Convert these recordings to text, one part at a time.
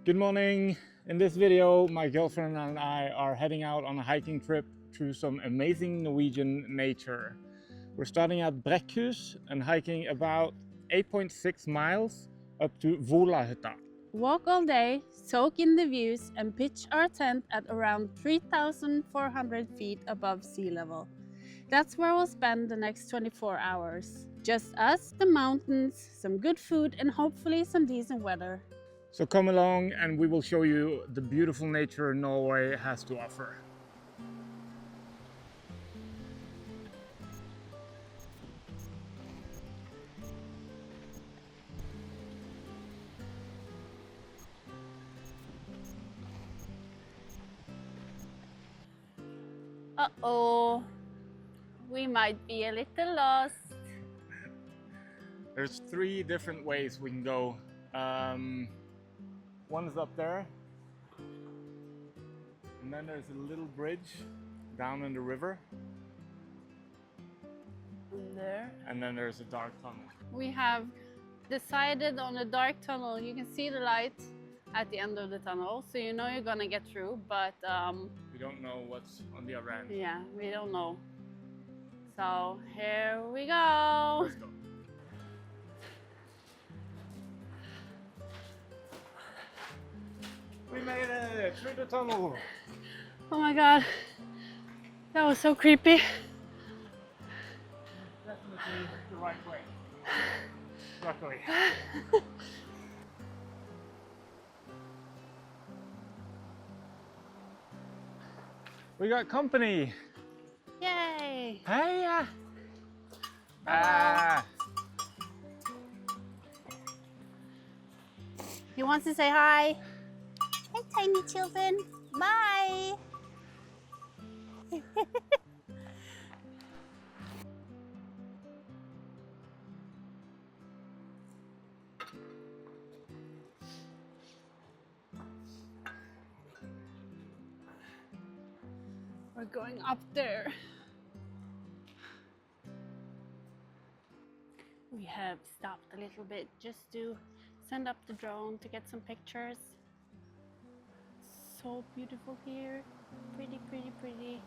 Good morning! In this video, my girlfriend and I are heading out on a hiking trip through some amazing Norwegian nature. We're starting at Brekkhus and hiking about 8.6 miles up to Volahytta. Walk all day, soak in the views and pitch our tent at around 3,400 feet above sea level. That's where we'll spend the next 24 hours. Just us, the mountains, some good food and hopefully some decent weather. So come along and we will show you the beautiful nature Norway has to offer. Uh-oh, we might be a little lost. There's three different ways we can go. One is up there, and then there's a little bridge down in the river, There. and then there's a dark tunnel. We have decided on a dark tunnel. You can see the light at the end of the tunnel, so you know you're gonna get through, but We don't know what's on the other end. yeah, we don't know. So here we go. Let's go. We made it through the tunnel. Oh my god, that was so creepy. Definitely the right way. Luckily. We got company. Yay! Hey! He wants to say hi. Hey, tiny children. Bye. We're going up there. We have stopped a little bit just to send up the drone to get some pictures. So beautiful here. Pretty, pretty, pretty.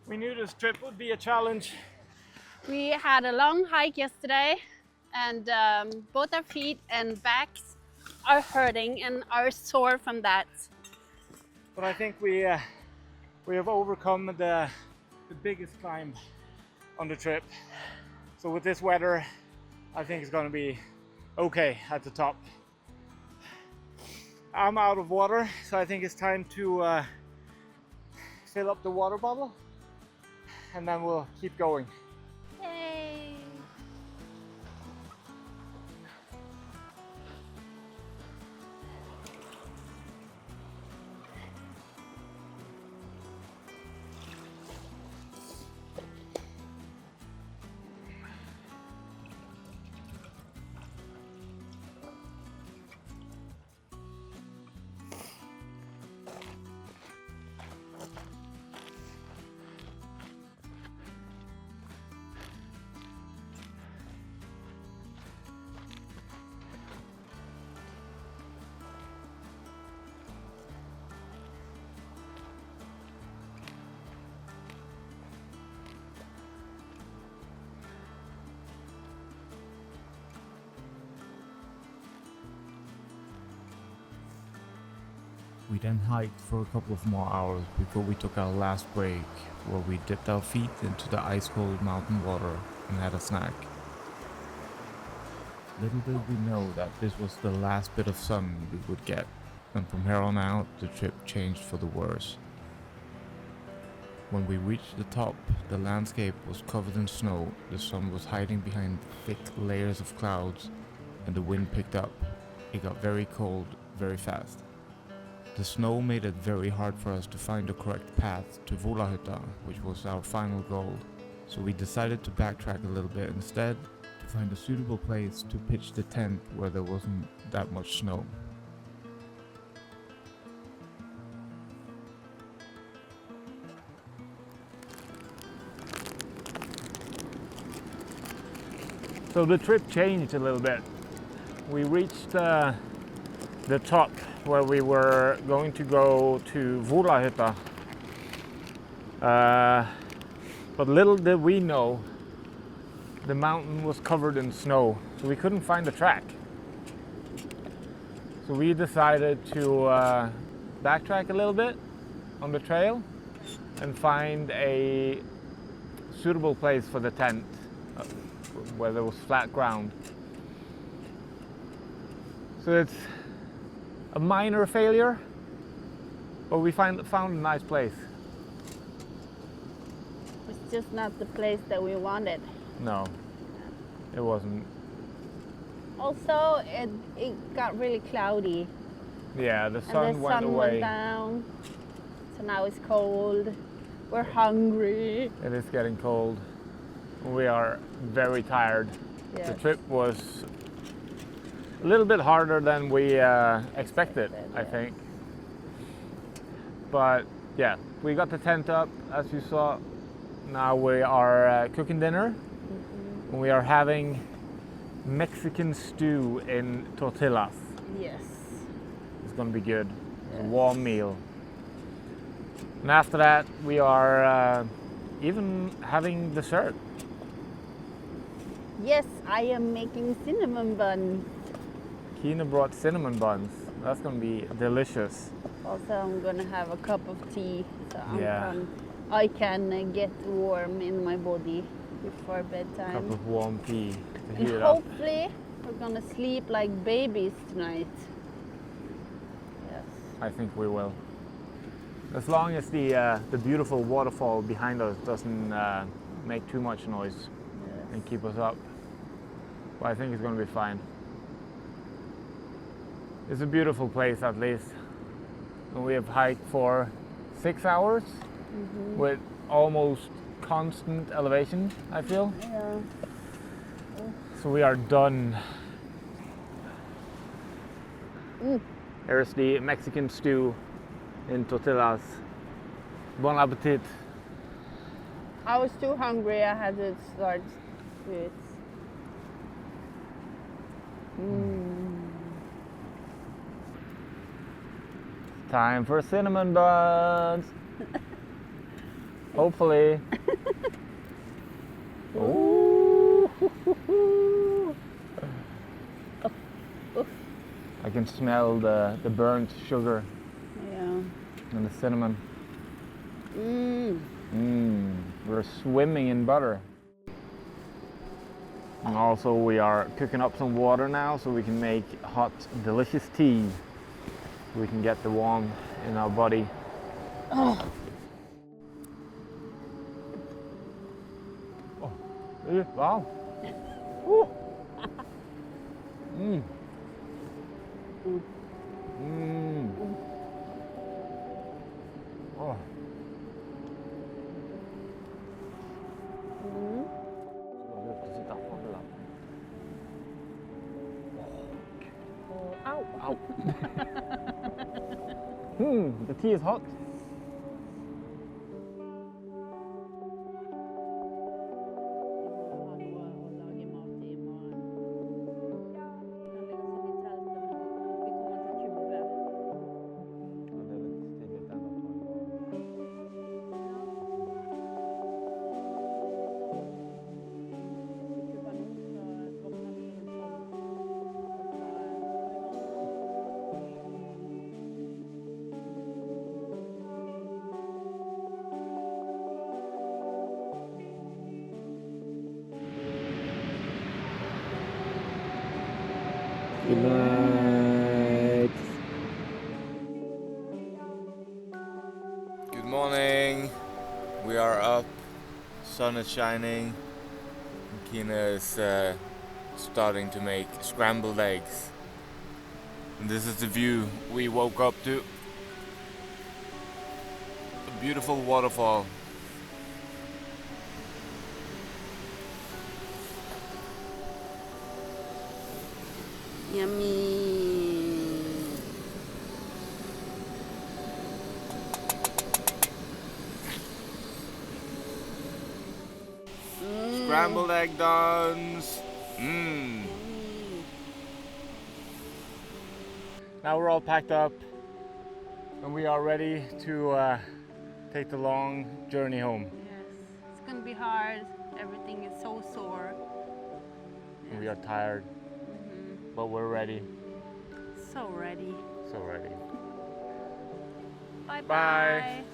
We knew this trip would be a challenge. We had a long hike yesterday and both our feet and backs are hurting and are sore from that. But I think we have overcome the biggest climb on the trip. So with this weather, I think it's going to be okay at the top. I'm out of water, so I think it's time to fill up the water bottle and then we'll keep going. Yay! We then hiked for a couple of more hours before we took our last break, where we dipped our feet into the ice-cold mountain water and had a snack. Little did we know that this was the last bit of sun we would get, and from here on out the trip changed for the worse. When we reached the top, the landscape was covered in snow, the sun was hiding behind thick layers of clouds, and the wind picked up. It got very cold, very fast. The snow made it very hard for us to find the correct path to Volahytta, which was our final goal, so we decided to backtrack a little bit instead to find a suitable place to pitch the tent where there wasn't that much snow. So the trip changed a little bit. We reached the top where we were going to go to Volahytta. But little did we know, the mountain was covered in snow, so we couldn't find the track. So we decided to backtrack a little bit on the trail and find a suitable place for the tent where there was flat ground. So it's a minor failure, but we found a nice place. It's just not the place that we wanted. No, it wasn't. Also, it got really cloudy. Yeah, the And sun the went sun away. went down. So now it's cold. We're hungry. It is getting cold. We are very tired. Yes. The trip was a little bit harder than we expected, I think. But yeah, we got the tent up, as you saw. Now we are cooking dinner. And we are having Mexican stew in tortillas. Yes. It's gonna be good. It's a Yes. warm meal. And after that, we are even having dessert. Yes, I am making cinnamon buns. Kina brought cinnamon buns. That's gonna be delicious. Also, I'm gonna have a cup of tea, so Yeah. I can get warm in my body before bedtime. Cup of warm tea to And heat it up. hopefully, we're gonna sleep like babies tonight. Yes. I think we will. As long as the beautiful waterfall behind us doesn't make too much noise and keep us up. But I think it's gonna be fine. It's a beautiful place at least. And we have hiked for 6 hours with almost constant elevation, I feel. Yeah. So we are done. Here's the Mexican stew in tortillas. Bon appetit. I was too hungry. I had to start with. Time for cinnamon buns. Hopefully. Ooh. I can smell the burnt sugar Yeah. and the cinnamon. Mm. We're swimming in butter. And also we are cooking up some water now so we can make hot, delicious tea. We can get the warmth in our body. Oh. Wow. Woo. Oh. Ow. Ow. The tea is hot. Good night. Good morning. We are up. Sun is shining. Kina is starting to make scrambled eggs. And this is the view we woke up to. A beautiful waterfall. Yummy. Scrambled egg duns. Now we're all packed up and we are ready to take the long journey home. Yes, it's gonna be hard. Everything is so sore. And we are tired, but we're ready. So ready. So ready. Bye Bye. bye.